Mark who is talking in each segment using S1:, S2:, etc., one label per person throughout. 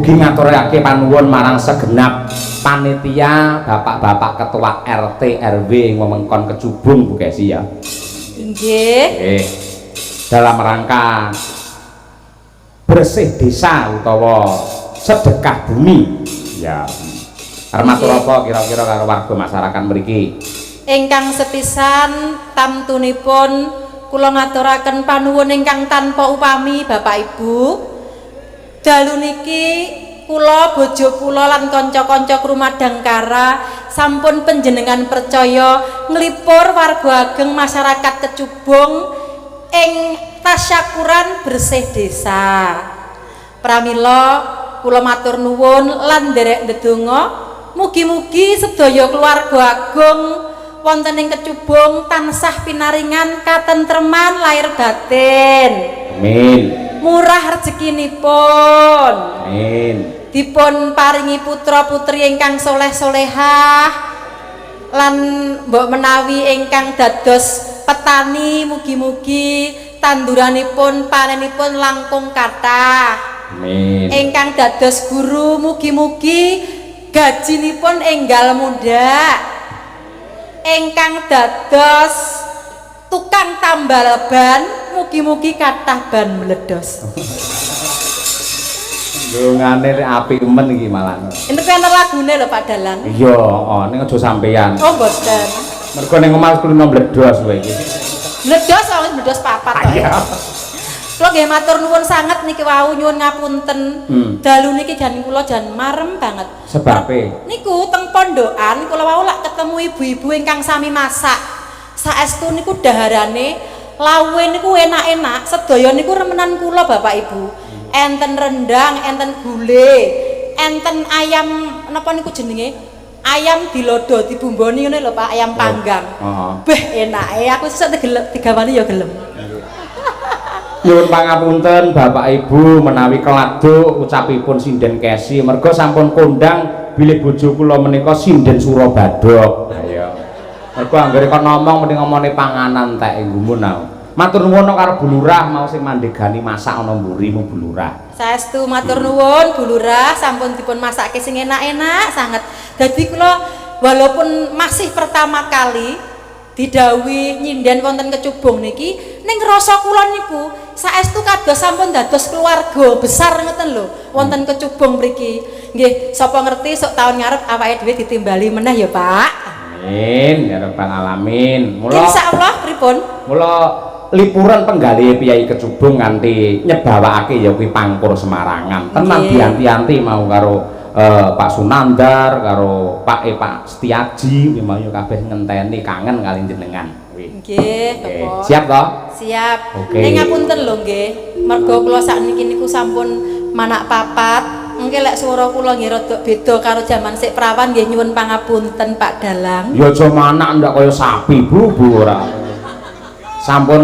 S1: Mugi ngaturake panuwun marang segenap panitia, bapak-bapak ketua RT RW wewengkon Kecubung Bu Kesi ya.
S2: Nggih.
S1: Dalam rangka bersih desa utawa sedekah bumi. Ya. Arep matur apa kira-kira karo warga masyarakat mriki?
S2: Ingkang sepisan tamtunipun kula ngaturaken panuwun ingkang tanpa upami Bapak Ibu. Dalu niki kula bojo kula lan kanca-kanca Krumadangkara sampun panjenengan percaya nglipur warga ageng masyarakat Kecubung ing tasyakuran bersih desa. Pramila kula matur nuwun lan nderek ndedonga mugi-mugi sedaya keluarga agung wonten ing Kecubung tansah pinaringan katentreman lahir batin.
S1: Amin.
S2: Murah rezekinipun.
S1: Amin.
S2: Dipun paringi putra putri ingkang soleh-solehah lan mbok menawi ingkang dados petani mugi-mugi tanduranipun panenipun langkung kathah.
S1: Amin.
S2: Ingkang dados guru mugi-mugi gajinipun enggal muda. Ingkang dados tukang tambal ban mugi-mugi kathah ban meledos.
S1: Dongane api men iki malah.
S2: Ini kan lagune lho Pak Dalang.
S1: Iya, oh ning aja sampean.
S2: Oh mboten.
S1: Mergo ning omah kulino mledos kowe iki.
S2: Meledos wong meledos papat kok.
S1: Iya.
S2: Kula nggih matur nuwun sanget niki wau nyuwun ngapunten. Dalu niki jan kula jan marem banget.
S1: Sebabe
S2: Niku teng pondokan kula wau lak ketemu ibu-ibu ingkang sami masak. Saestu niku daharane lawuhe niku enak-enak, sedaya niku remenan kula Bapak Ibu. Enten rendang, enten gule, enten ayam napa niku jenenge? Ayam dilodo dibumboni ngene lho Pak, ayam panggang. Beh enake aku sesuk digawani ya gelem.
S1: Nyuwun pangapunten Bapak Ibu menawi keladuk ucapipun sinden Kesi mergo sampun kondang bilih bojo kula menika sinden Surabadok. Ayo. Mergo anggere kon ngomong mending ngomongane panganan tek nggumun aku. Matur nuwun karo Bu Lurah mau sing mandegani masak ana mburi mu Bu Lurah.
S2: Saestu matur nuwun Bu Lurah sampun dipun masake sing enak-enak sangat. Dadi kula walaupun masih pertama kali didhawuhi nyinden wonten Kecubung niki ning rasa kula niku saestu kados sampun dados keluarga besar ngoten lho wonten Kecubung mriki. Nggih, sapa ngerti sok taun ngarep awake dhewe ditimbali meneh ya, Pak.
S1: Amin, ya rabbal alamin. Mula
S2: insyaallah pripun?
S1: Mula lipuran penggalih piyai Kecubung nganti nyebawake ya kuwi Pangkur Semarangan. Tenan dianti-anti mau karo Pak Sunandar karo Pak Setiaji mau kabeh ngenteni kangen kali jenengan.
S2: Nggih, Bapak.
S1: Siap toh?
S2: Siap.
S1: Oke.
S2: Ning ngapunten lho nggih. Mergo kula sakniki niku sampun manak papat. Engke lek swara kula nggih rada beda karo jaman sik prawan nggih nyuwun pangapunten Pak Dalang.
S1: Ya aja manak ndak kaya sapi, Bu ora. Sampun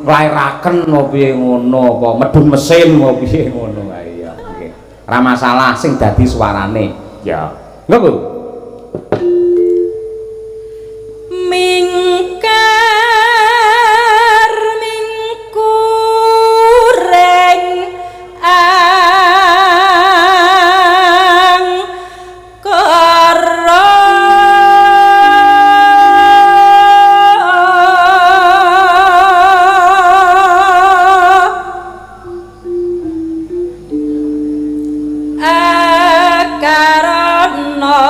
S1: nglairaken mau piye ngono apa medun mesin mau piye ngono ae ya. Nggih. Ora masalah sing dadi suarane. Ya. Engko Bu.
S2: Mingkar mingkureng ang kara akarana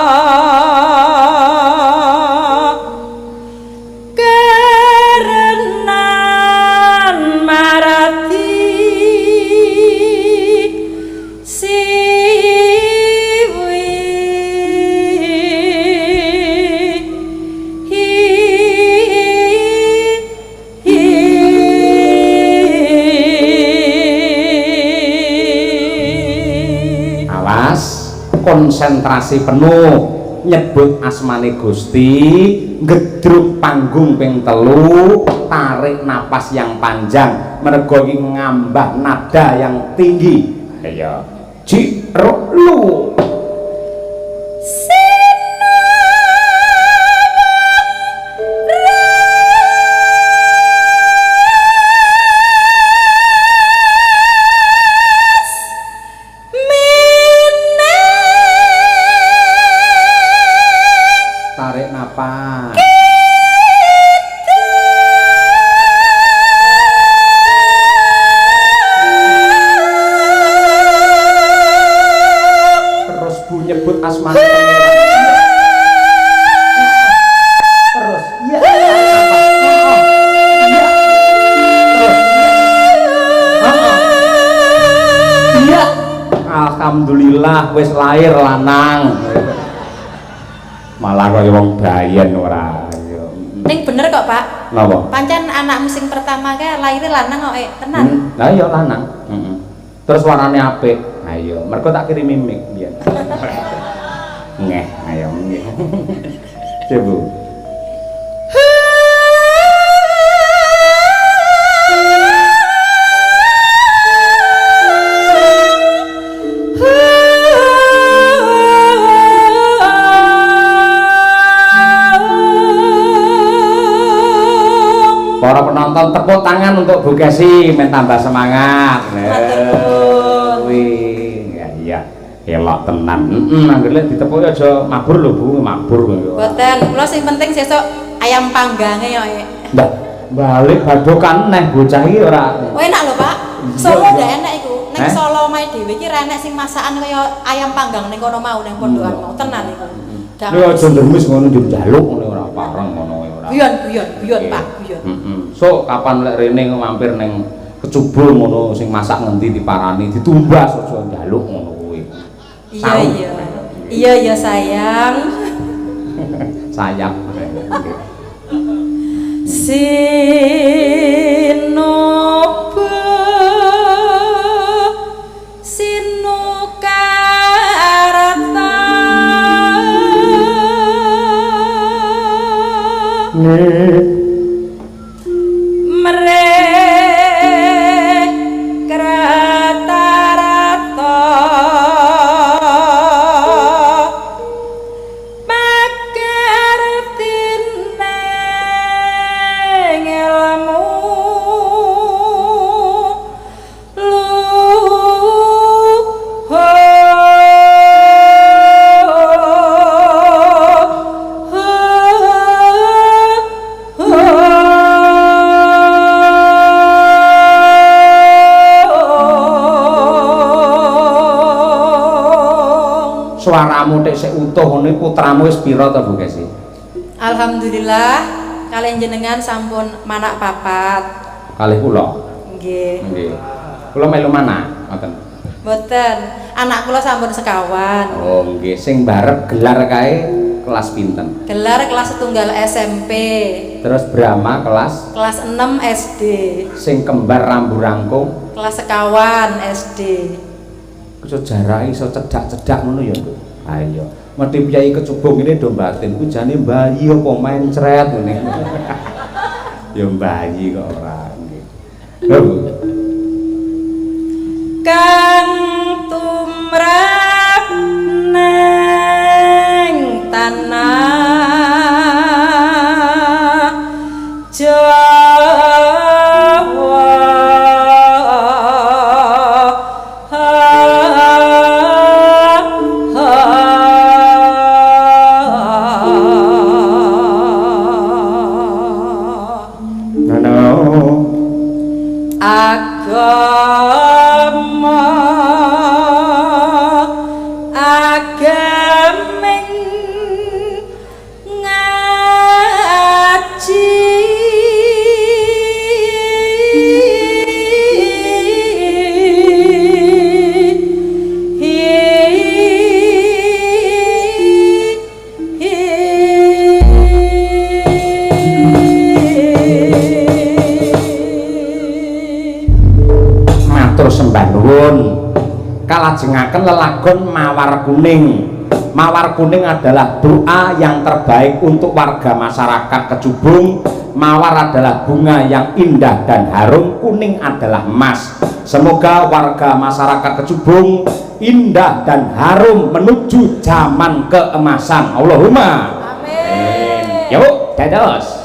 S1: konsentrasi penuh nyebut asmane Gusti, ngedruk panggung ping 3, tarik napas yang panjang mergo iki ngambah nada yang tinggi. Ayo Ciro lu
S2: min
S1: apa? Terus Bu nyebut asmane pangeran. Terus iya. Iya. Alhamdulillah wis lahir lanang. Malah kaya wong bayen ora.
S2: Ning bener kok, Pak.
S1: Napa?
S2: Pancen anakmu sing pertama kae lahir lanang kok, tenan.
S1: Lah iya lanang. Terus warnane apik. Ayo, mergo tak kirimi mic biyen. Ngeh, ayo nggih. Coba. Para penonton tepuk tangan untuk Bu Kesi men tambah semangat. Wih, ya iya. Elok tenan. Anggere ditepuk aja mabur lho Bu, mabur kok.
S2: Boten, kula sing penting sesuk ayam panggange yo.
S1: Ndak, balik badokan neh bocah iki ora.
S2: Oh enak lho, Pak. Solo ndak enak iku. Ning Solo mae dhewe iki ra enak sing masakan kaya ayam panggang ning kono mau ning pondokan mau. Tenan iku.
S1: Lho aja ndemis ngono njur njaluk ngene ora pareng ngono ora.
S2: Guyon Pak, guyon.
S1: So kapan lek rene mampir ning kecubul ngono sing masak ngendi diparani ditumbas aja njaluk ngono kuwi.
S2: Iya sayang.
S1: Sayang.
S2: Sinoba sinukarta
S1: suaramu tek sik utuh ngene putramu wis pira to Bu Kesi?
S2: Alhamdulillah kalian jenengan sampun manak papat.
S1: Kalih kula.
S2: Nggih.
S1: Nggih. Kula melu mana? Ngoten.
S2: Mboten. Anak kula sampun sekawan.
S1: Oh, nggih. Sing barep gelar kae kelas pinten?
S2: Gelar kelas setunggal SMP.
S1: Terus Brahma kelas?
S2: Kelas 6 SD.
S1: Sing kembar rambu rangkung?
S2: Kelas sekawan SD.
S1: Iso jarak iso cedak-cedak ngono ya, Bu. Ayo. Mesti piyai kecubung ini do batin ku jane bayi apa main cret ngene. Ya bayi kok ora nggih. Lho, Bu.
S2: Kang tumrap neng tanah Jawa.
S1: Kalajengaken lelagon Mawar Kuning. Mawar Kuning adalah doa yang terbaik untuk warga masyarakat Kecubung. Mawar adalah bunga yang indah dan harum, kuning adalah emas. Semoga warga masyarakat Kecubung indah dan harum menuju zaman keemasan. Allahumma amin. Yuk, dados.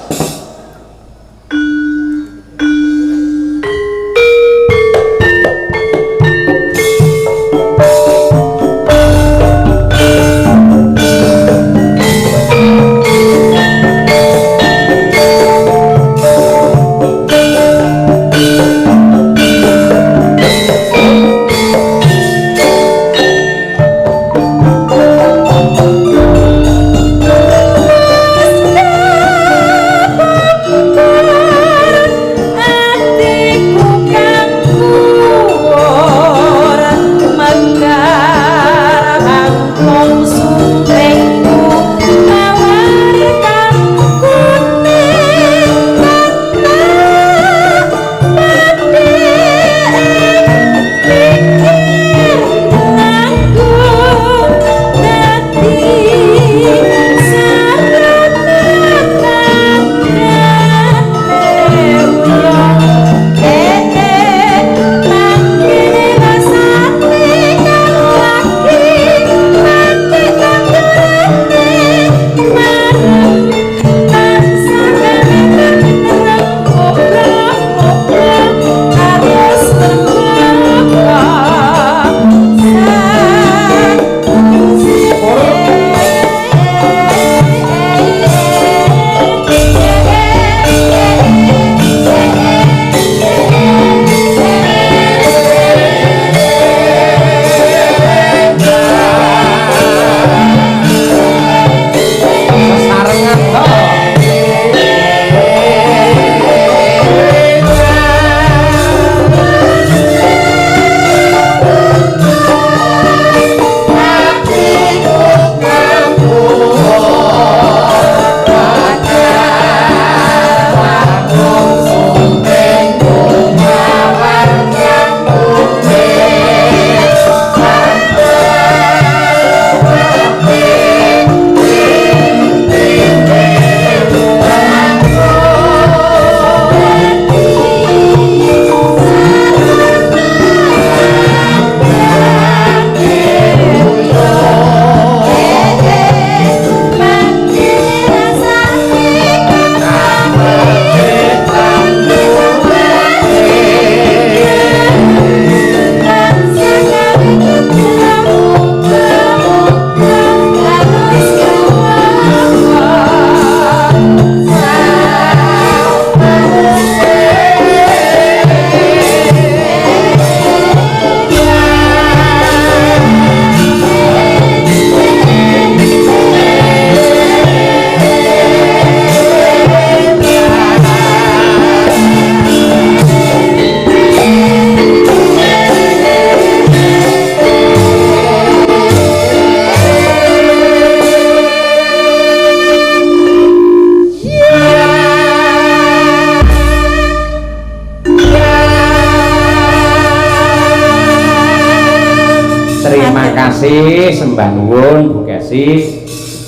S1: Kesi sembah nuwun Bu Kesi.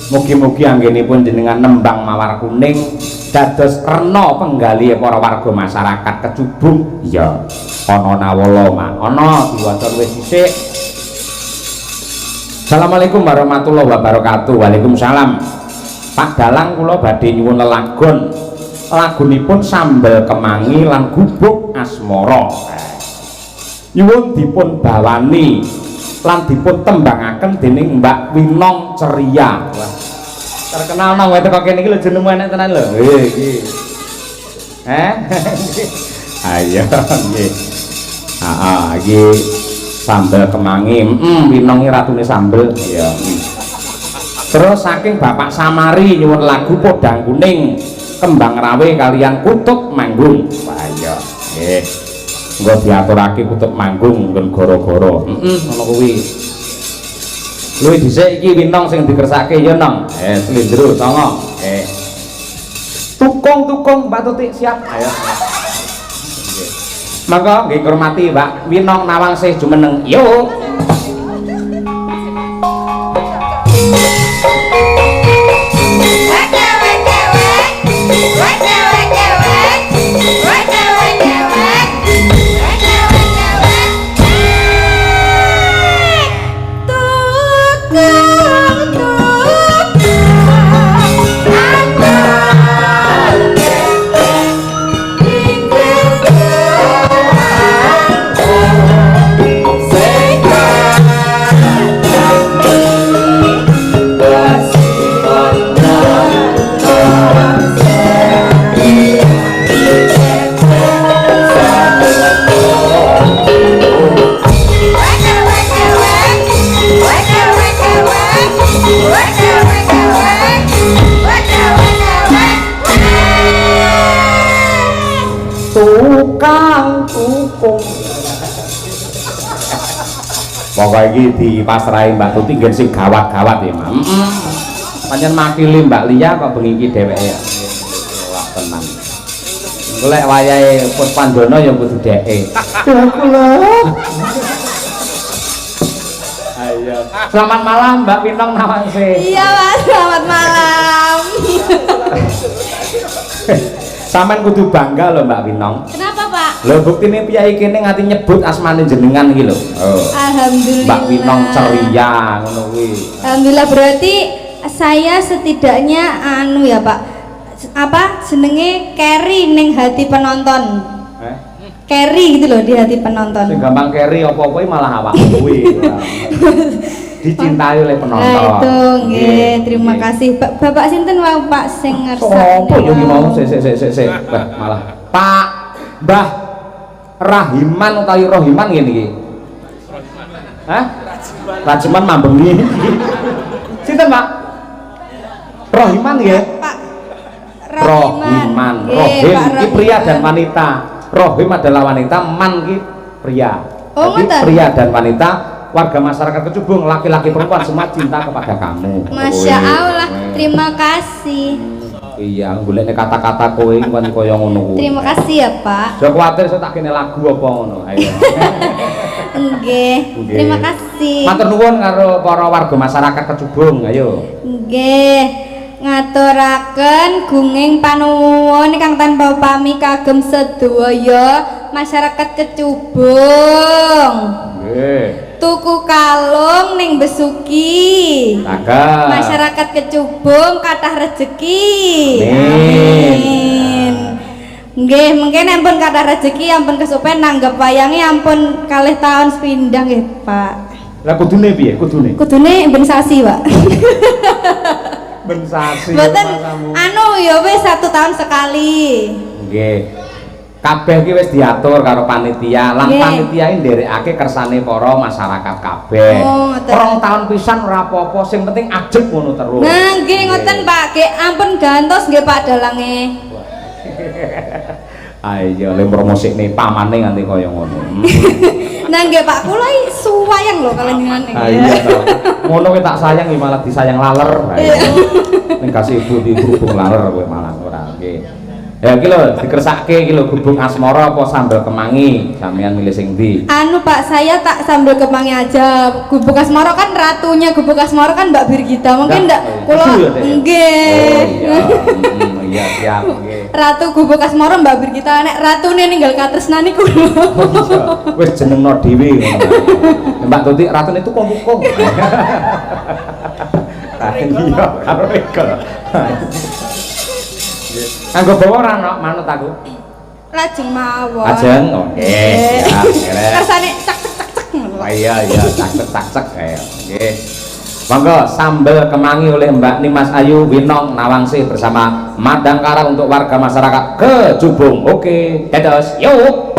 S1: Mugi-mugi anggenipun jenengan nembang mawar kuning dados rena penggali para warga masyarakat Kecubung. Iya, ana nawala mak. Ana diwaca luwih dhisik. Assalamualaikum warahmatullahi wabarakatuh. Waalaikumsalam. Pak Dalang kula badhe nyuwun lelagon. Lagunipun Sambel Kemangi lan Gubuk Asmara. Nyuwun dipun bawani lan dipun tembangaken dening Mbak Winong Ceria. Wah, terkenal nang kowe teko kene iki lho jenengmu enek tenan lho. Iki. Ayo nggih. Iki Sambel Kemangi. Winong iki ratune sambel. Iya. Terus saking Bapak Samari nyuwun lagu Podang Kuning, Kembang Rawe kalian Kutub Manggung. Wah iya. Nggih. Engko diaturake Kutub Manggung nggon goro-goro. Ngono kuwi. Luwih dhisik iki Winong sing dikersake ya Nong. Slendro songo. Tukung Mbak Tutik siap. Ayo. Maka nggih hormati Mbak Winong Nawangsih jumeneng. Yo. Tukung. Pokoknya iki dipasrahi Mbak Tuti ngen sing gawat-gawat ya, Mam. Pancen makili Mbak Lia kok bengi iki dheweke. Wah, tenan. Golek wayahe Puspandono ya kudu dheke. Kula. Ayo. Selamat malam Mbak Winong Nawangsih.
S3: Iya Mas, selamat malam.
S1: Sampeyan kudu bangga lho Mbak Winong.
S3: Kenapa Pak?
S1: Lho buktine piyai kene nganti nyebut asmane jenengan iki lho. Oh.
S3: Alhamdulillah.
S1: Mbak Winong Ceria ngono kuwi.
S3: Alhamdulillah, berarti saya setidaknya anu ya Pak. Apa jenenge carry ning hati penonton. Carry gitu loh di hati penonton.
S1: Sing gampang carry apa-apa malah awakmu kuwi. Dicintai oleh penonton.
S3: Nah, itu nggih, terima kasih. Bapak sinten wae Pak sing ngersakne?
S1: Sopo yo iki mau sik. Malah Pak Mbah Rahiman utawi Rohiman ngene iki. Hah? Rajiman mambengi. Sinten Pak? Rohiman nggih?
S3: Pak
S1: Rohiman. Rohim iki pria dan wanita. Rohim adalah wanita, man ki pria.
S3: Oh,
S1: jadi
S3: ngoten.
S1: pria dan wanita, warga masyarakat Kecubung, laki-laki perempuan semua cinta kepada kamu.
S3: Masya Allah, terima kasih.
S1: Iya, golekne kata-kata kowe kan kaya ngono kuwi.
S3: Terima kasih ya Pak.
S1: Saya kuwatir saya tak kene lagu apa ngono. Ayo.
S3: Nggih, terima kasih.
S1: Matur nuwun karo para warga masyarakat Kecubung, ayo.
S3: Nggih. Ngaturaken gunging panuwun kang tanpa pami kagem sedaya masyarakat Kecubung.
S1: Nggih.
S3: Tuku kalung ning Besuki.
S1: Cakep.
S3: Masyarakat Kecubung kathah rejeki.
S1: Amin.
S3: Nggih, mungkin ampun kathah rejeki, ampun kesupen nanggep wayange ampun kalih taun sepindhah nggih, Pak.
S1: Lah kudune piye? Kudune?
S3: Kudune ben sasi, Pak.
S1: Ben sasi.
S3: Mboten anu ya wis 1 tahun sekali.
S1: Nggih. Kabeh iki wis diatur karo panitia, lan panitia iki nderekake kersane para masyarakat kabeh.
S3: Oh,
S1: Rong tahun pisan ora apa-apa, sing penting ajeg ngono terus.
S3: Nah, nggih ngoten Pak, nggih ampun gantos nggih Pak dalange.
S1: Ayo le promosikne pamane nganti kaya ngono.
S3: Nah nggih Pak, kula suwayang lho kalian jenengan iki.
S1: Iya to. Ngono kuwi tak sayang malah disayang laler. Ning kasih ibu di berhubung laler kowe malah ora nggih. Ya iki lho dikersake iki lho gubuk asmara apa sambel kemangi? Sampeyan milih sing ndi?
S3: Anu Pak, saya tak sambil kemangi aja. Gubuk asmara kan ratunya Gubuk asmara kan Mbak Birgita. Mungkin ndak kula nggih.
S1: Oh iya, siap nggih.
S3: Ratu Gubuk asmara Mbak Birgita nek ratune ninggal katresnani kula.
S1: Wis jenengno dhewe ngono. Mbak Tuti ratune itu kongkong. Iya, karo rego. Anggo bawa ora ana manut aku.
S3: Lajeng mawon.
S1: Ajeng, oke. Ya, keren.
S3: Kersane cek cek cek cek.
S1: Iya, cak kayak. Nggih. Monggo sambel kemangi oleh Mbak Nimas Ayu Winong Nawangsi bersama Madangkara untuk warga masyarakat Kejubung. Oke, dados. Yuk.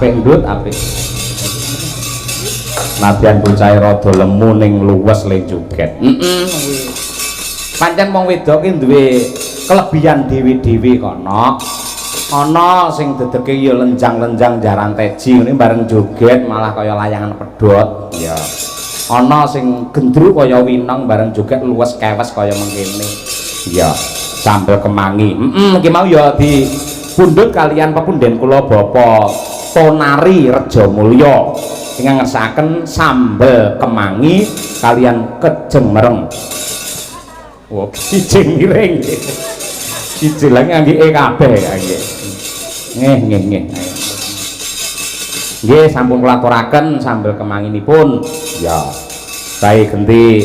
S1: apik ndut apik. Nadyan bocah rada lemu ning luwes le joget. Pancen wong wedok ki duwe kelebihan dhewe-dhewe kono. Ana sing dedeke ya lenjang-lenjang jaran teji ngene bareng joget malah kaya layangan pedhot. Ya. Ana sing gendru kaya winong bareng joget luwes kewes kaya mengkene. Ya, sambel kemangi. Iki mau ya dipundhut kalian pepunden kula Bapak Tonari Rejamulya. Sing ngersakaken sambel kemangi kalian kejemereng. Wah, kijing miring. Kijing lagi ngangge kabeh nggih. Nggih. Nggih, sampun kula aturaken sambel kemanginipun. Ya. Bae genti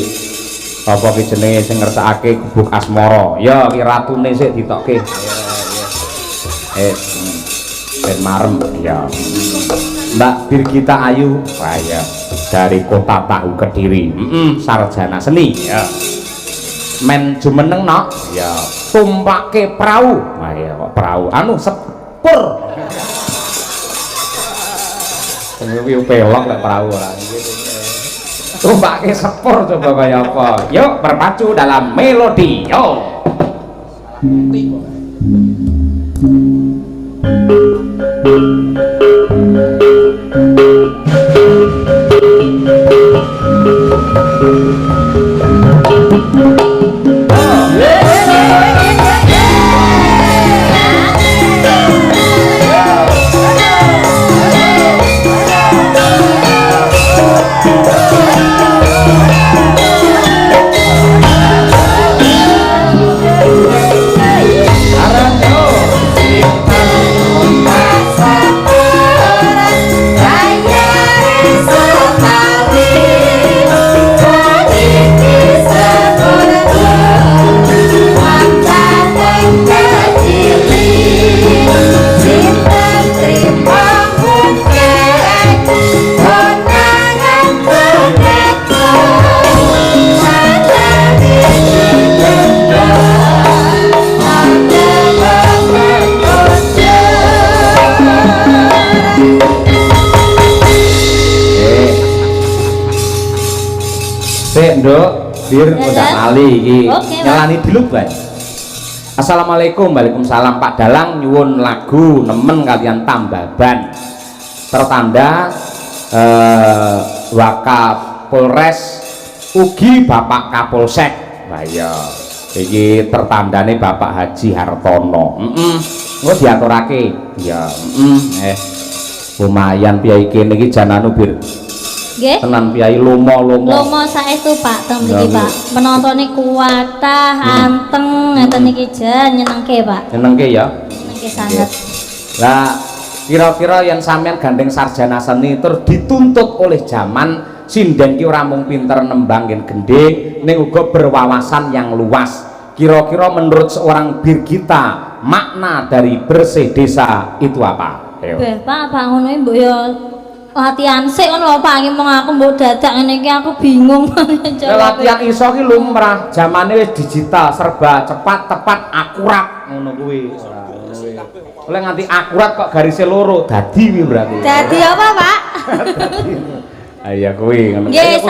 S1: apa ki jenenge sing ngersakake gubuk asmara. Ya, ki ratune sik ditokke. Ben marem ya. Mbak Birgita Ayu, wah ya, dari Kota Tahu Kediri, sarjana seni, ya. Men jumeneng nok, ya, tumpake perahu, wah ya, kok perahu, anu sepur, kemudian pelok lah perahu orang, tumpake sepur coba kayak apa, yuk berpacu dalam melodi, yo. Nduk, bir udah ali iki. Nyalani dulu, Pak. Assalamualaikum, waalaikumsalam Pak Dalang nyuwun lagu nemen kalian Tambaban. Tertanda Wakapolres ugi Bapak Kapolsek. Nah iya, iki tertandane Bapak Haji Hartono. Engko diaturake. Ya, lumayan piyai kene iki jananu bir.
S3: Nggih.
S1: Tenan piyai lomo
S3: saestu Pak teng mriki Pak. Penontone kuwatah, anteng ngeten iki jan nyenengke Pak.
S1: Nyenengke ya.
S3: Nyenengke sanget.
S1: Lah kira-kira yang sampean gandeng sarjana seni tur dituntut oleh zaman sinden ki ora mung pinter nembang gending ning uga berwawasan yang luas. Kira-kira menurut seorang Birgita makna dari bersih desa itu apa? Ayo.
S3: Pak ngono mbok ya latihan sik ngono lho Pak, mong aku mbok dadak ngene iki aku bingung.
S1: Latihan iso ki lumrah, zamane wis digital, serba cepat, tepat, akurat ngono kuwi. Oleh nganti akurat kok garisnya loro, dadi kuwi berarti. Dadi apa, Pak? Iya kuwi ngono.
S3: Nggih,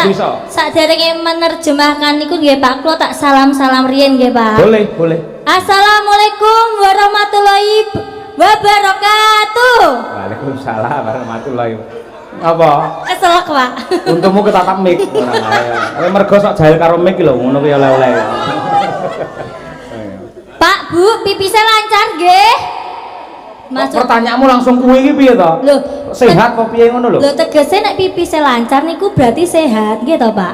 S3: saderenge menerjemahkan niku nggih Pak, kula tak salam-salam riyen nggih Pak.
S1: Boleh.
S3: Assalamualaikum warahmatullahi wabarakatuh.
S1: Waalaikumsalam warahmatullahi wabarakatuh. Apa?
S3: Selek Pak.
S1: Untungmu ketatap mic. Kowe mergo sok jahil karo mic lho, ngono kuwi oleh-oleh.
S3: Pak, Bu, pipisnya lancar nggih?
S1: Pertanyaanmu langsung kuwi iki piye to?
S3: Lho,
S1: sehat apa piye ngono lho?
S3: Lho tegese nek pipisnya lancar niku berarti sehat nggih to, Pak?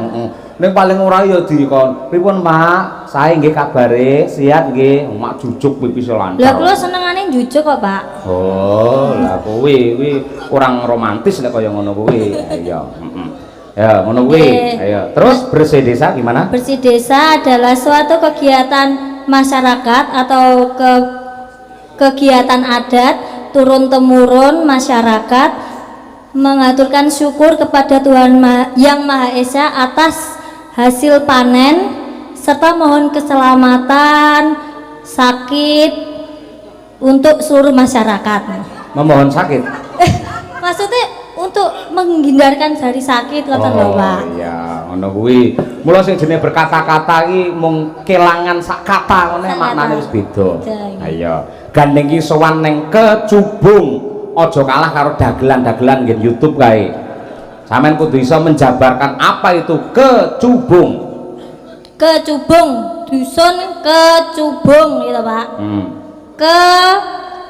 S1: Ning paling ora ya dikon. Pripun, Mak? Sae nggih kabare, sehat nggih. Mak jujuk pipisnya lancar.
S3: Lah kula senengane jujuk kok, Pak.
S1: Oh, lah kuwi kurang romantis lek kaya ngono kuwi. Iya, Ya, ngono kuwi. Ayo. Terus bersih desa gimana?
S3: Bersih desa adalah suatu kegiatan masyarakat atau kegiatan adat turun temurun masyarakat mengaturkan syukur kepada Tuhan Yang Maha Esa atas hasil panen serta mohon keselamatan sakit untuk seluruh masyarakat.
S1: Memohon sakit.
S4: Maksudnya untuk menghindarkan dari sakit kata lho, Pak.
S1: Iya, ngono kuwi. Mula sing jenenge berkata-kata iki mung kelangan sak kata ngene maknane wis beda. Ha iya. Gandeng iki sowan ning Kecubung. Aja kalah karo dagelan-dagelan nggih YouTube kae. Sampeyan kudu iso menjabarkan apa itu Kecubung.
S4: Kecubung, dusun Kecubung gitu, Pak.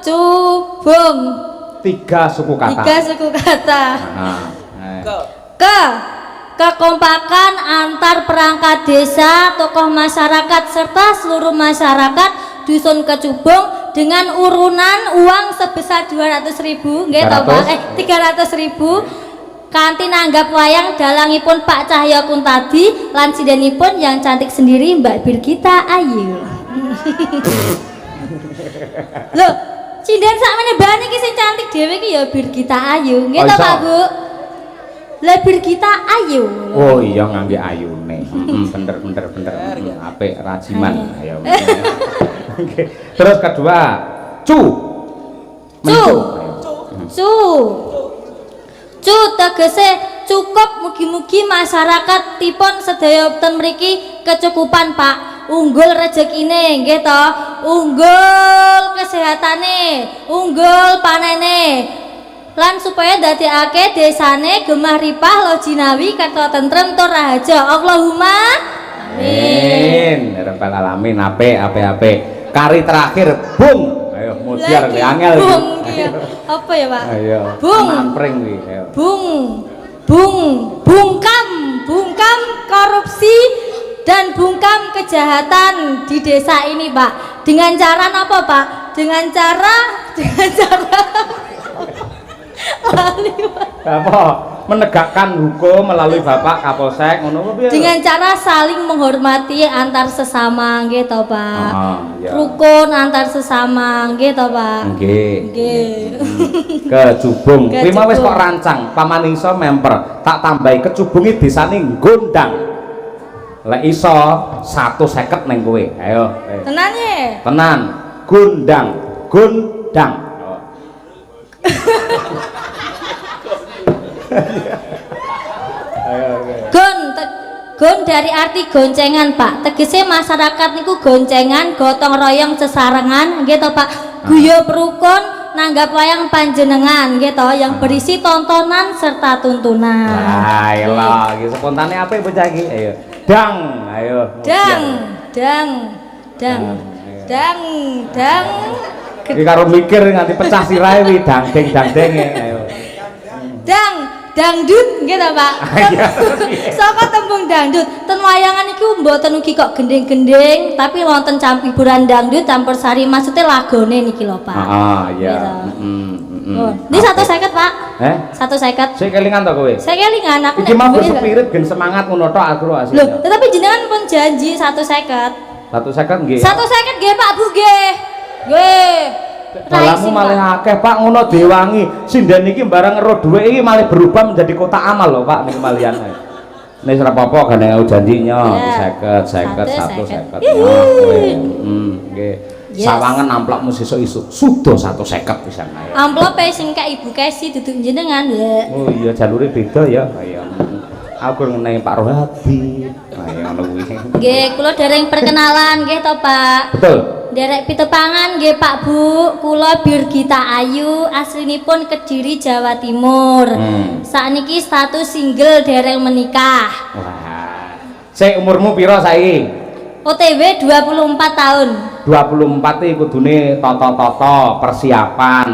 S4: Kecubung.
S1: 3 suku kata.
S4: 3 suku kata.
S1: Nah,
S4: Kekompakan antar perangkat desa, tokoh masyarakat serta seluruh masyarakat dusun Kecubung dengan urunan uang sebesar 200.000 nggih to Pak? 300.000 kanthi nanggap wayang dalangipun Pak Cahya Kuntadi lan sindenipun yang cantik sendiri Mbak Birgita Ayu. Loh, sinden sakmene bane iki sing cantik dhewe iki ya Birgita Ayu nggih to Pak Bu? Lah Birgita Ayu.
S1: Oh iya ngangge ayune. Bener. Apik rajiman. Ayo. Oke. Terus kedua,
S4: Cu tegese cukup mugi-mugi masyarakat tipun sedaya ten mriki kecukupan Pak. Unggul rezekine nggih to, unggul kesehatane, unggul panene. Lan supaya dadekake desane gemah ripah lo jinawi kata tentrem tur rahaja. Allahumma
S1: amin. Ya rabbal alamin. Apik. Kari terakhir bung. Ayo mudiar le angel.
S4: Bung iki. Apa ya, Pak?
S1: Ayo.
S4: Bung.
S1: Pring iki. Ayo.
S4: Bungkam korupsi dan bungkam kejahatan di desa ini, Pak. Dengan cara apa, Pak? Dengan cara
S1: apa menegakkan hukum melalui Bapak Kapolsek ngono piye?
S4: Dengan cara saling menghormati antar sesama nggih to, Pak.
S1: Iya.
S4: Rukun antar sesama nggih to, Pak.
S1: Nggih. Kecubung. Kuwi mah wis kok rancang, pamane iso memper, tak tambahi kecubungi desane Gondang. Lek iso 150 ning kowe. Ayo.
S4: Tenan ye?
S1: Tenan. Gondang.
S4: Gon dari arti goncengan Pak, tegese masyarakat niku goncengan gotong royong sesarengan nggih to Pak, guyub rukun nanggap wayang panjenengan nggih to yang berisi tontonan serta tuntunan.
S1: Ayolah, iki spontane apa bocah iki? Ayo. Dang. Iki karo mikir nganti pecah sirahe wi dangdenge. Ayo.
S4: Dangdut nggih ta Pak. Saka tembung dangdut ten wayangan iku mboten ugi kok gending-gending tapi wonten hiburan dangdut campur sari maksudnya lagone niki lho Pak.
S1: Iya.
S4: Ini 150 Pak. 150.
S1: Sik kelingan to kowe?
S4: Saya kelingan aku
S1: iki mah spirit gen semangat ngono tok aku asline.
S4: Lho, tetapi jenengan pun janji 150.
S1: 150 nggih.
S4: 150 nggih Pak Bu nggih. Nggih.
S1: Dalammu malah akeh Pak ngono diwangi. Sinden iki barang ero dhuwit iki malah berubah menjadi kotak amal lho Pak niku malian. Nek ora apa-apa gandeng aku janjinya 50 150. Nggih. Sawangen amplopmu sesuk isuk sudo 150 pisan ae.
S4: Amplope sing kak Ibu Kesi duduk jenengan lho.
S1: Oh iya jalure beda ya. Ayo. Aku ngenai Pak Rohadi. Ayo ngono kuwi.
S4: Nggih, kula dereng perkenalan nggih to Pak.
S1: Betul.
S4: Derek pitepangan nggih Pak Bu, kula Birgita Ayu, aslinipun Kediri Jawa Timur. Sakniki status single dereng menikah.
S1: Wah. Sik umurmu pira saiki?
S4: OTW 24 tahun.
S1: 24 iki kudune tata-tata persiapan.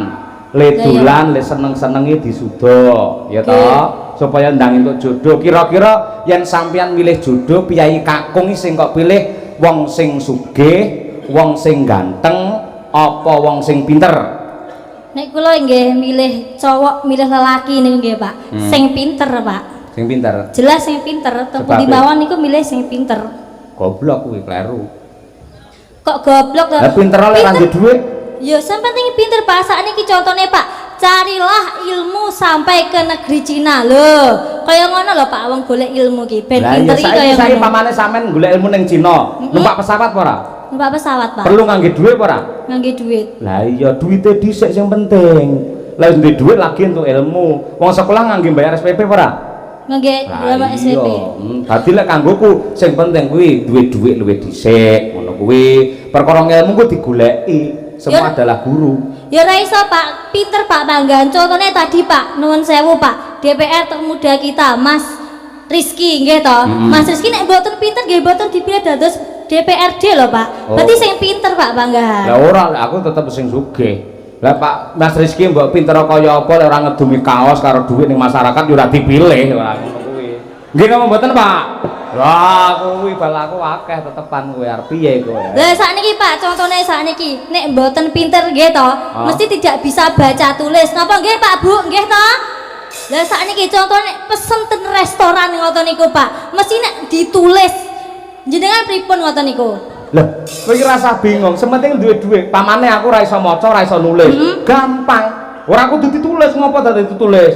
S1: Le dolan le seneng-senengi disuda, ya toh, supaya ndang entuk jodoh. Kira-kira yen sampeyan milih jodoh piyai kakung sing kok pilih wong sing sugih, wong sing ganteng apa wong sing pinter?
S4: Nek kula nggih milih cowok, milih lelaki niku nggih Pak. Sing pinter Pak.
S1: Sing pinter.
S4: Jelas sing pinter, tepu di bawah niku milih sing pinter.
S1: Goblok kuwi kleru.
S4: Kok goblok to?
S1: Lah pinter oleh ra duit.
S4: Ya sampeyan penting pinter Pak. Sakniki contone Pak. Carilah ilmu sampai ke negeri Cina lho. Kaya ngono lho Pak, wong golek ilmu ki ben pinter iki kaya ngono.
S1: Saiki pamane sampean golek ilmu ning Cina, numpak pesawat apa ora?
S4: Numpak pesawat Pak.
S1: Perlu ngangge duit apa ora?
S4: Ngangge duit.
S1: Lah iya duwite dhisik sing penting. Lah duwe dhuwit lagi untuk ilmu. Wong sekolah ngangge bayar SPP ora?
S4: Nggih, dalam SPP.
S1: Dadi lek kanggoku sing penting kuwi duwe dhuwit luwih dhisik, ngono kuwi. Perkara ilmu ku digoleki. Semua adalah guru.
S4: Ya ora iso Pak, pinter Pak Panggan. Contohnya tadi Pak, nuwun sewu Pak, DPR termuda kita, Mas Rizky nggih to. Mas Rizky nek mboten pinter nggih mboten dipilih dados DPRD lho Pak. Berarti sing pinter Pak Panggan.
S1: Lah ora, aku tetep sing sugih. Lah Pak Mas Rizky mbok pinter kaya apa lek ora ngedumi kaos karo dhuwit ning masyarakat yo ora dipilih ora ngono kuwi. Nggih napa mboten Pak? Lah kuwi balaku akeh tetepan kowe arep piye kowe.
S4: Lah sakniki Pak, contohnya sakniki nek mboten pinter nggih to, mesti tidak bisa baca tulis. Napa nggih Pak Bu? Nggih to? Lah sakniki contohnya pesen ten restoran ngoten niku Pak, mesti nek ditulis. Jenengan pripun ngoten niku?
S1: Lah, kowe iki rasa bingung, sementing duwe dhuwit. Pamane aku ora iso maca, ora iso nulis. Gampang. Ora kudu ditulis, ngopo dadi ditulis?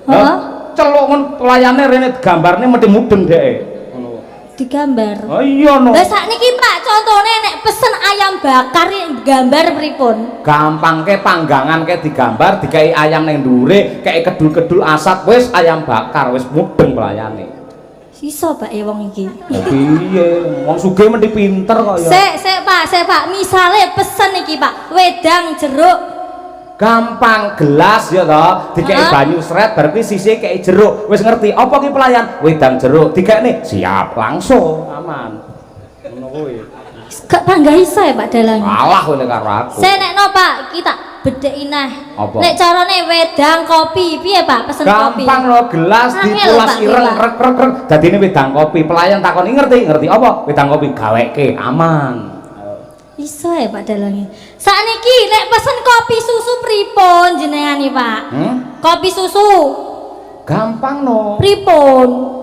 S1: Heeh. Celuk men layane rene gambarne mesti mudeng dhek. Ngono.
S4: Digambar.
S1: Oh iya no.
S4: Lah sakniki Pak, contohnya nek pesen ayam bakar gambar pripun?
S1: Gampang ke panggangan ke digambar, dikai ayam ning dhuwure, kayak kedul-kedul asap wis ayam bakar, wis mudeng pelayane.
S4: Iso Pak ya wong iki.
S1: Piye? Wong sugih mesti pinter kok ya.
S4: Sik Pak, misale pesen iki Pak, wedang jeruk.
S1: Gampang, gelas ya toh, dikai banyu sret berarti sisi kayak jeruk. Wis ngerti apa ki pelayan? Wedang jeruk, dikene siap langsung aman. Ngono kuwi.
S4: Gak panggah iso ya Pak dalang.
S1: Alah kowe karo aku.
S4: Saya nekno Pak, kita bedheki nah.
S1: Apa?
S4: Nek carane wedang kopi, piye Pak pesen kopi?
S1: Gampang lo gelas dipulas ireng rek rek rek. Dadine wedang kopi. Pelayan takoni ngerti apa? Wedang kopi gaweke aman.
S4: Iso ya Pak dalange. Sakniki nek pesen kopi susu pripun jenengane Pak? Kopi susu.
S1: Gampang no.
S4: Pripun?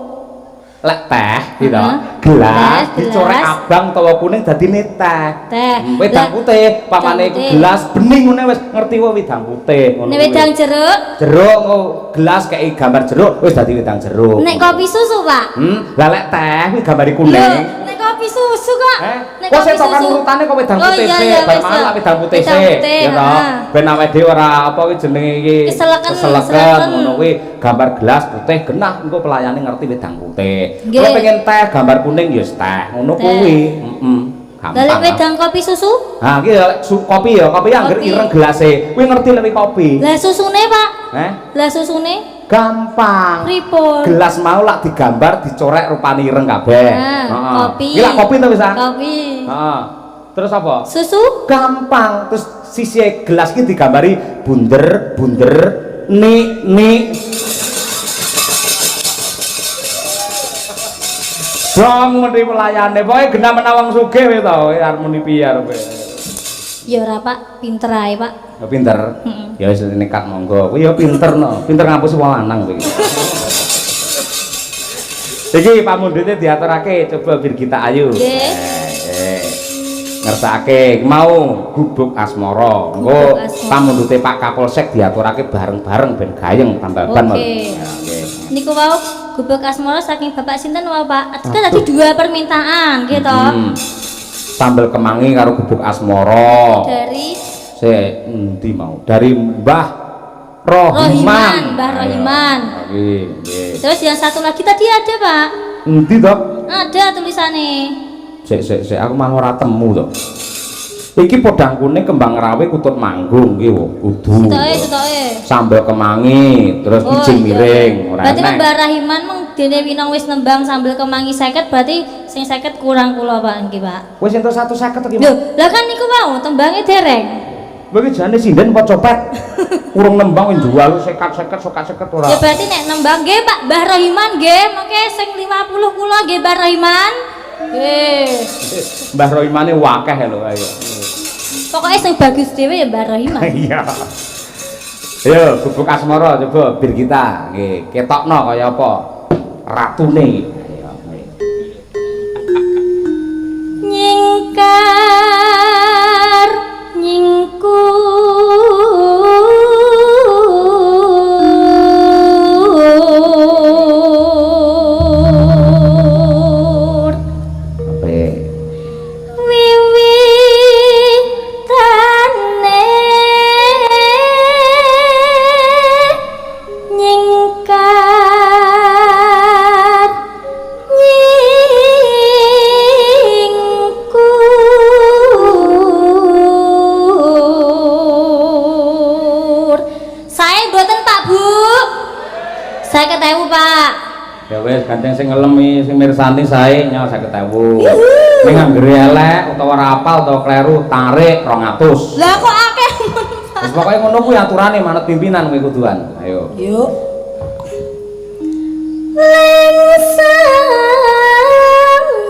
S1: Lek teh gitu. Gelas dicorek abang utawa kuning dadine teh. Wedang putih pamane gelas bening ngene wis ngerti wae wedang putih ngono.
S4: Nek wedang jeruk?
S1: Jeruk gelas kayak gambar jeruk wis dadi wedang jeruk.
S4: Nek kopi susu Pak?
S1: Lah lek teh kuwi gambare kuning.
S4: Nek kopi susu kok.
S1: Nek kopi susu kan urutane kok wedang putih sik, bar malah wedang putih sik. Ya toh. Ben awake dhewe ora apa kuwi jenenge iki. Keseleken ngono kuwi gambar gelas putih genah engko pelayane ngerti wedang putih. Kalau pengen teh gambar kuning ya teh ngono kuwi.
S4: Gampang. Wedang kopi susu?
S1: Nah, iki kopi ya, kopi yang ireng gelase. Kuwi ngerti lek kopi.
S4: Lah susune, Pak? Lah susune?
S1: Gampang.
S4: Pripun?
S1: Gelas mau lak digambar dicorek rupane ireng kabeh.
S4: Kopi.
S1: Iki lak kopi to wis ah?
S4: Kopi.
S1: Heeh. Terus apa?
S4: Susu?
S1: Gampang. Terus sisi gelas iki digambari bunder ni dong mesti pelayane pokoke genah menawang sugih kowe to arep muni piye arepe
S4: ya ora Pak pinter ae Pak
S1: ya pinter ya wis nekat monggo kowe ya pinter no pinter ngapus wong lanang kowe iki pamundhute diaturake coba biar kita ayu ngersake mau gubuk asmara engko pamundhute Pak Kapolsek diaturake bareng-bareng ben gayeng tambah ban
S4: niku wau gubuk asmara saking Bapak sinten wau Pak? Kan tadi 2 permintaan gitu.
S1: Sambal kemangi karo gubuk asmara.
S4: Dari
S1: endi mau? Dari Mbah Rohiman.
S4: Mbah Rohiman.
S1: Nggih.
S4: Terus yang satu lagi tadi ada Pak?
S1: Endi to?
S4: Ada tulisannya.
S1: Sik aku malah ora temu to. Iki podang kuning kembang rawe kutut manggung iki kudu.
S4: Setoke.
S1: Sambal kemangi, terus bijing miring, ora enak.
S4: Berarti Mbah Rahiman mung dene winong wis nembang sambal kemangi 50 berarti sing 50 kurang kula Pak nggih Pak.
S1: Wis entuk 150 iki.
S4: Lho, lah kan niku mau tembange dereng.
S1: Kowe iki jane sinden apa copet? Urung nembang wis jual 50 ora.
S4: Ya berarti nek nembang nggih Pak Mbah Rahiman nggih, mengke sing 50 kula nggih Mbah Rahiman. Nggih.
S1: Mbah Rohimane wakeh lho ayo.
S4: Pokoknya yang bagus dewe ya Mbak Rohimah. Iya.
S1: Ayo gubuk asmara coba bir kita nggih ketokno kaya apa ratune.
S4: Nyingkar nyingkur
S1: Ape
S4: 50.000 Pak.
S1: Ya wis gandeng sing ngelemi sing mirsani sae nyawa 50.000. Ning anggere elek utawa ora apal utawa kleru tarik 200.
S4: Lah kok akeh
S1: Wis pokoke ngono kuwi aturane manut pimpinan kuwi kuduan. Ayo.
S2: Yuk.
S4: Lengsam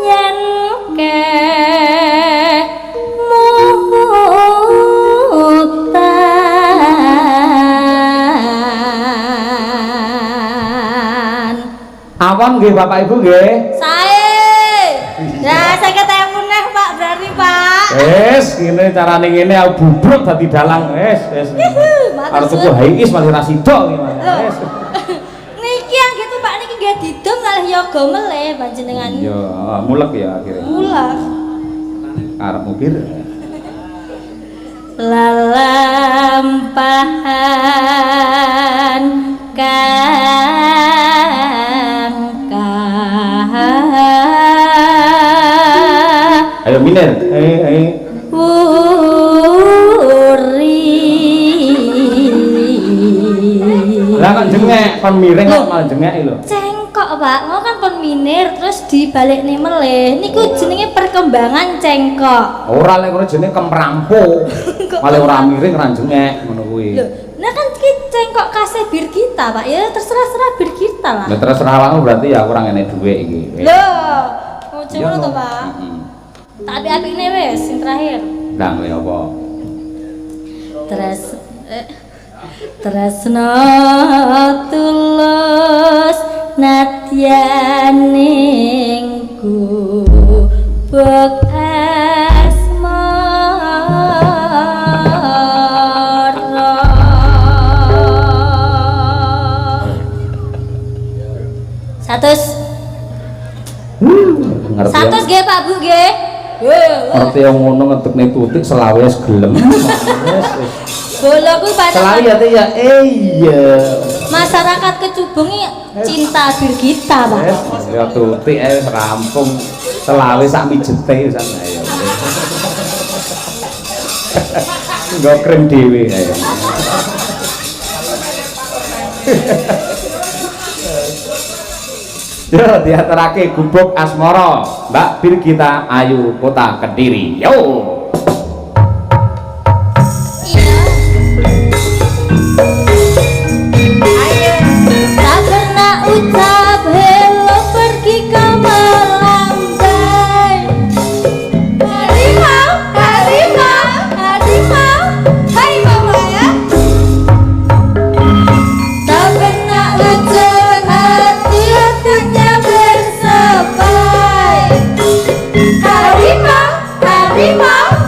S4: yen mutan.
S1: Awon nggih Bapak Ibu nggih.
S4: Sae. Ya 50.000 neh Pak berarti Pak.
S1: Wis ngene carane ngene aku bubruk dadi dalang. Wis. Arep tuku haikis masih ra sida iki Mas. Wis.
S4: Niki yang gitu Pak niki nggih didom kalih yoga meleh panjenengan.
S1: Ya, mulek ya akhirnya.
S4: Mulak.
S1: Arep mukir.
S4: Lalampahan
S1: Ayo miner. Lah kok jengek, kon miring kok malah jengek lho.
S4: Cengkok Pak, mau kan pon minir terus dibalik nih meleh. Niku jenenge perkembangan cengkok.
S1: Ora lek ngono jenenge kemrampo. Malah ora miring ora jengek ngono kuwi.
S4: Loh, nah kan iki cengkok kasih bir kita Pak. Ya terserah bir kita lah.
S1: Lah terserah awakmu berarti ya kurang enek dhuwit iki.
S4: Loh, mau coba to Pak. Tak apik-apikne wis sing terakhir.
S1: Lah kuwi apa?
S4: Tresno tulus nadyaning gubuk asmara.
S1: Ngerti.
S4: Satus nggih Pak Bu nggih.
S1: Ngerti yang ngono ngedekne tutik selawe wis gelem.
S4: Bola kuwi
S1: Selawe
S4: pancen
S1: ya iya.
S4: masyarakat Kecubung cinta bir kita Pak.
S1: Ya tutik wis rampung selawe sak mijete pisan ayo. Nggo krim dhewe ayo. Yo diaturake gubuk asmara Mbak Birgita Ayu Kota Kediri. Yo.
S4: Tak pernah ucap hello pergi ke Melambai. Harimau, harimau, harimau, hai mama ya. Tak pernah ucap hati-hatinya bersampai. Harimau, harimau,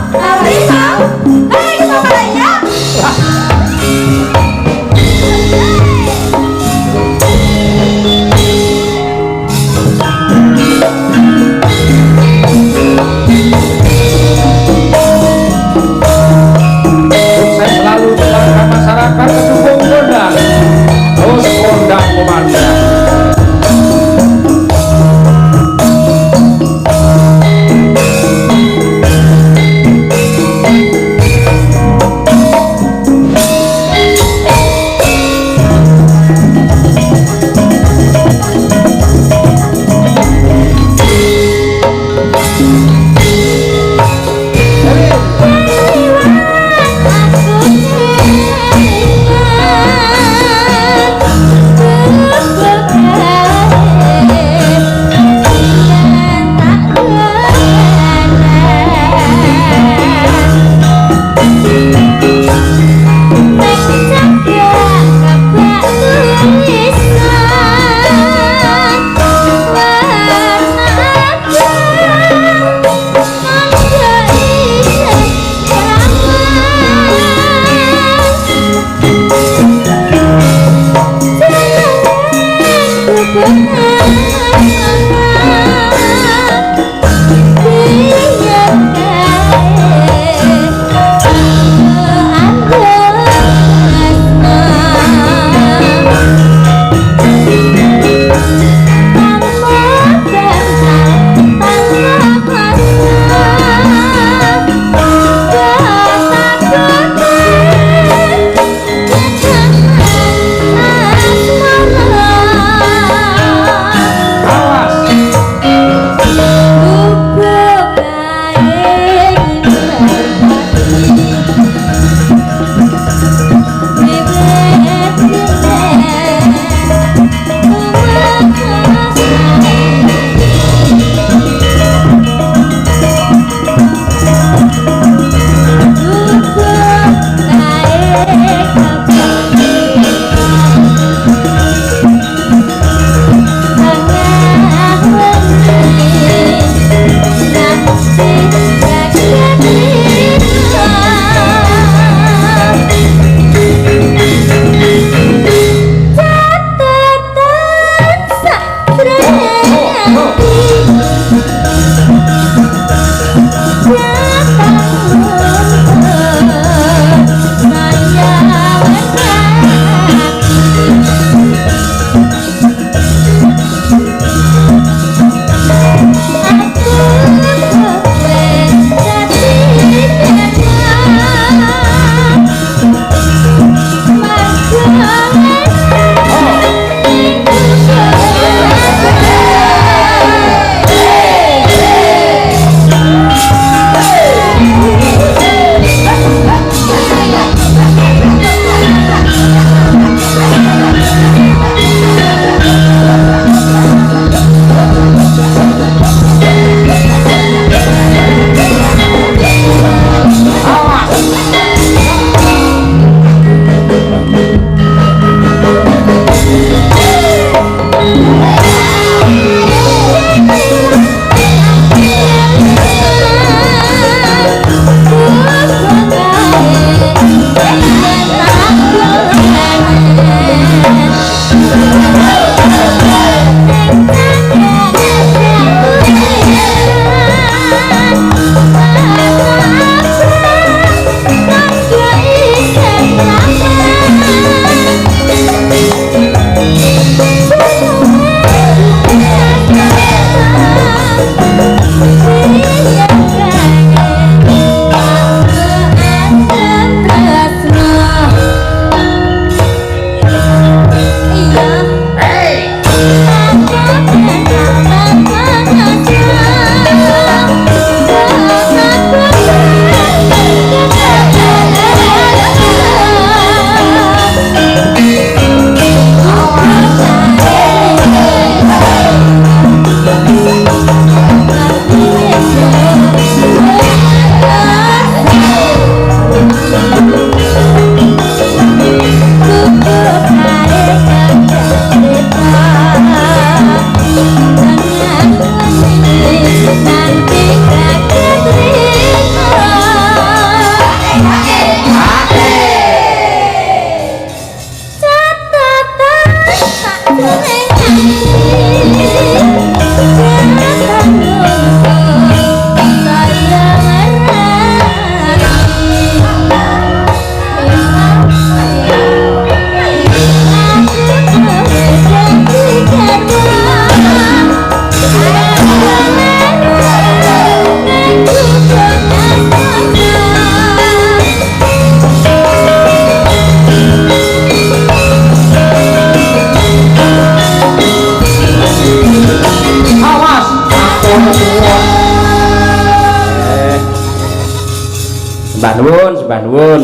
S1: nuwun.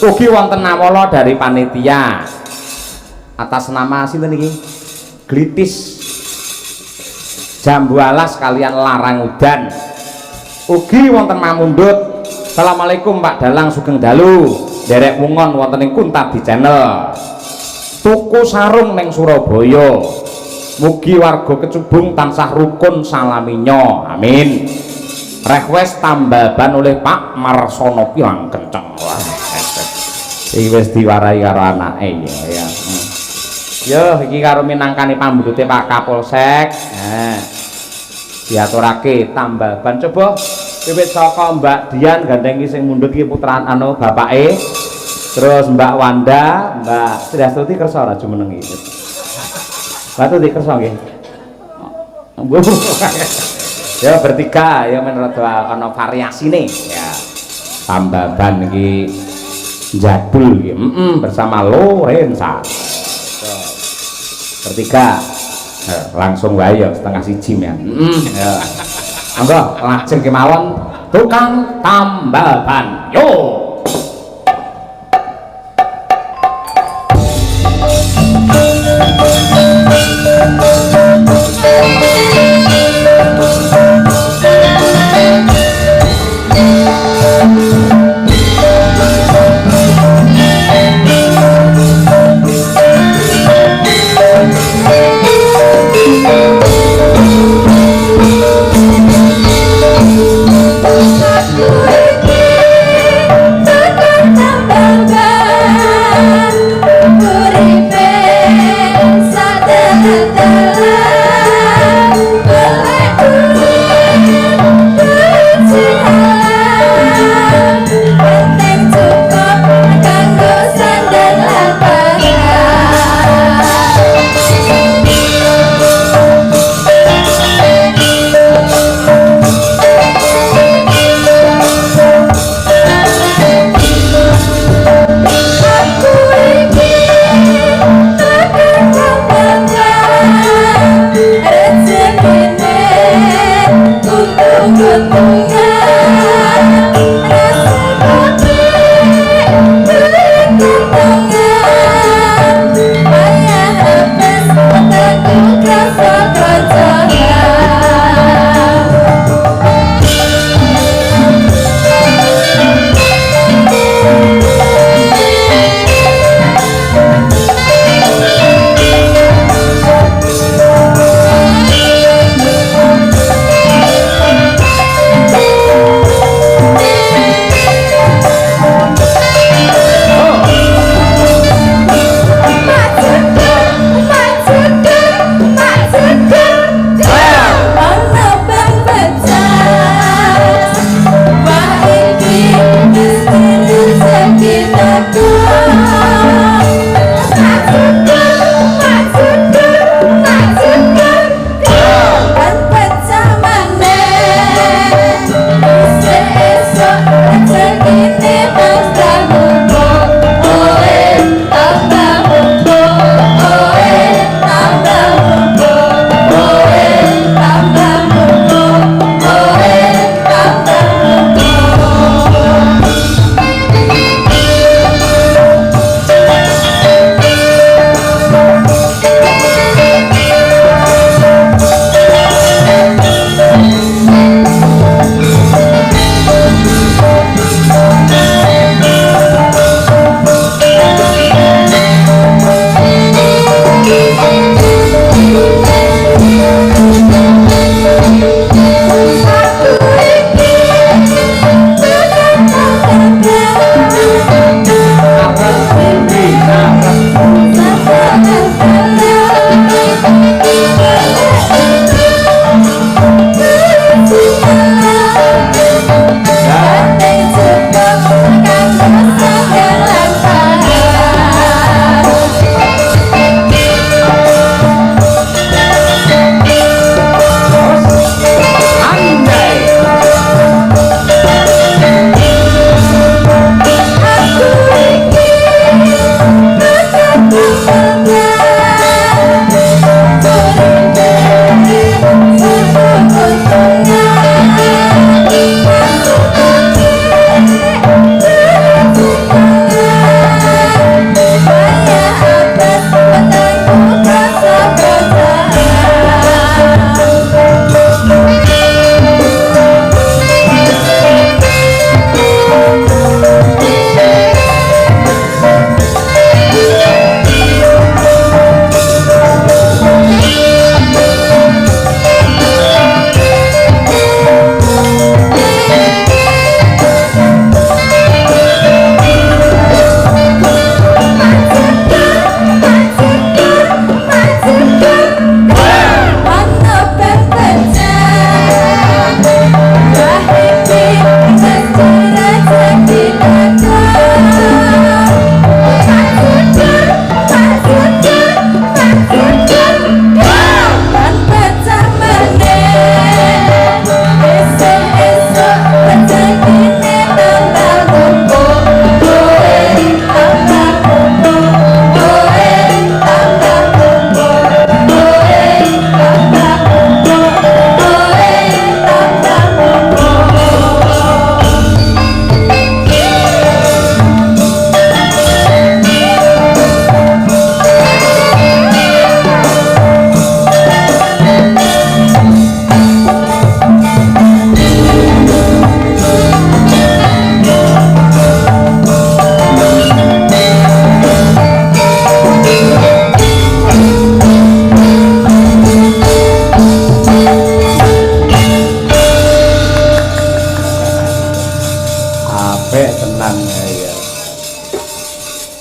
S1: Ugi wonten nawala dari panitia. Atas nama sinten iki? Glitis Jambu Alas kalian Larang Udan. Ugi wonten mamundhut. Assalamualaikum Pak Dalang Sugeng Dalu. Derek wungon wonten ing Kuntabi Channel. Tuku sarung ning Surabaya. Mugi warga Kecubung tansah rukun salaminyo. Amin. Request tambahan oleh Pak Marsono Pilang Kenceng. Wah. Iki wis diwarai karo anake ya. Yo iki karo minangkani pambudute Pak Kapolsek. Nah. Diaturake tambahan coba wiwit saka Mbak Dian gandeng sing mundhut iki putraan anu bapake. Terus Mbak Wanda, Mbak Sriastuti kersa ora jumeneng iki. Batu di kersa nggih. Ya bertiga ya menurut ana variasine ya. Tambahan iki jadul iki. Bersama Lorenza. Bertiga. Langsung wae ya setengah siji ya. Ya. Monggo lajeng kemawon tukang tambahan. Yo.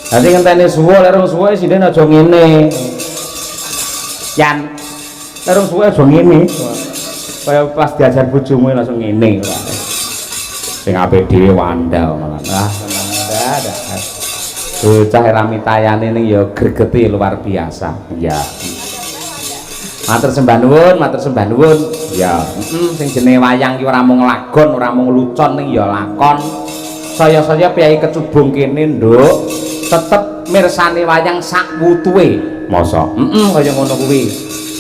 S1: Dadi ngenteni suwe lek rung suwe sinden aja ngene. Yan. Lek rung suwe aja ngene. Kaya pas diajar bojomu langsung ngene. Sing apik dhewe wandal malah. Ah, ada. Bocah era mitayane ning ya gregete luar biasa. Ya. Matur sembah nuwun. Ya, sing jenenge wayang ki ora mung lagon, ora mung lucon ning ya lakon. Saya-saya piyai kecubung kene, Nduk, tetep mirsani wayang sak wutuhe. Masa? Kaya ngono kuwi.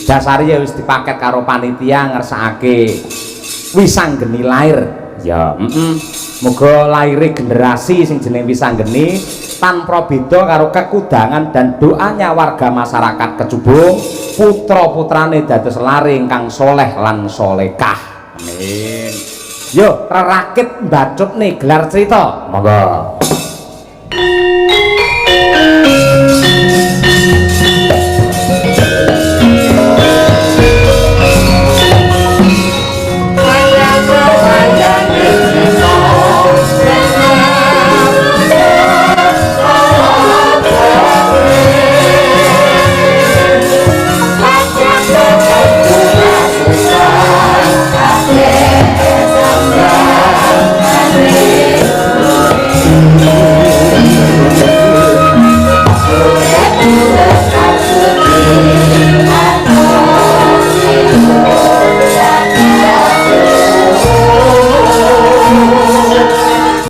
S1: Dasare ya wis dipaket karo panitia ngersakake wisanggeni lair. Ya, muga laire generasi sing jenenge wisanggeni tanpa beda karo kekudangan dan doanya warga masyarakat Kecubung, putra-putrane dados lare ingkang soleh lan solekah. Amin. Yo, rerakit mbacut nih gelar cerita. Monggo.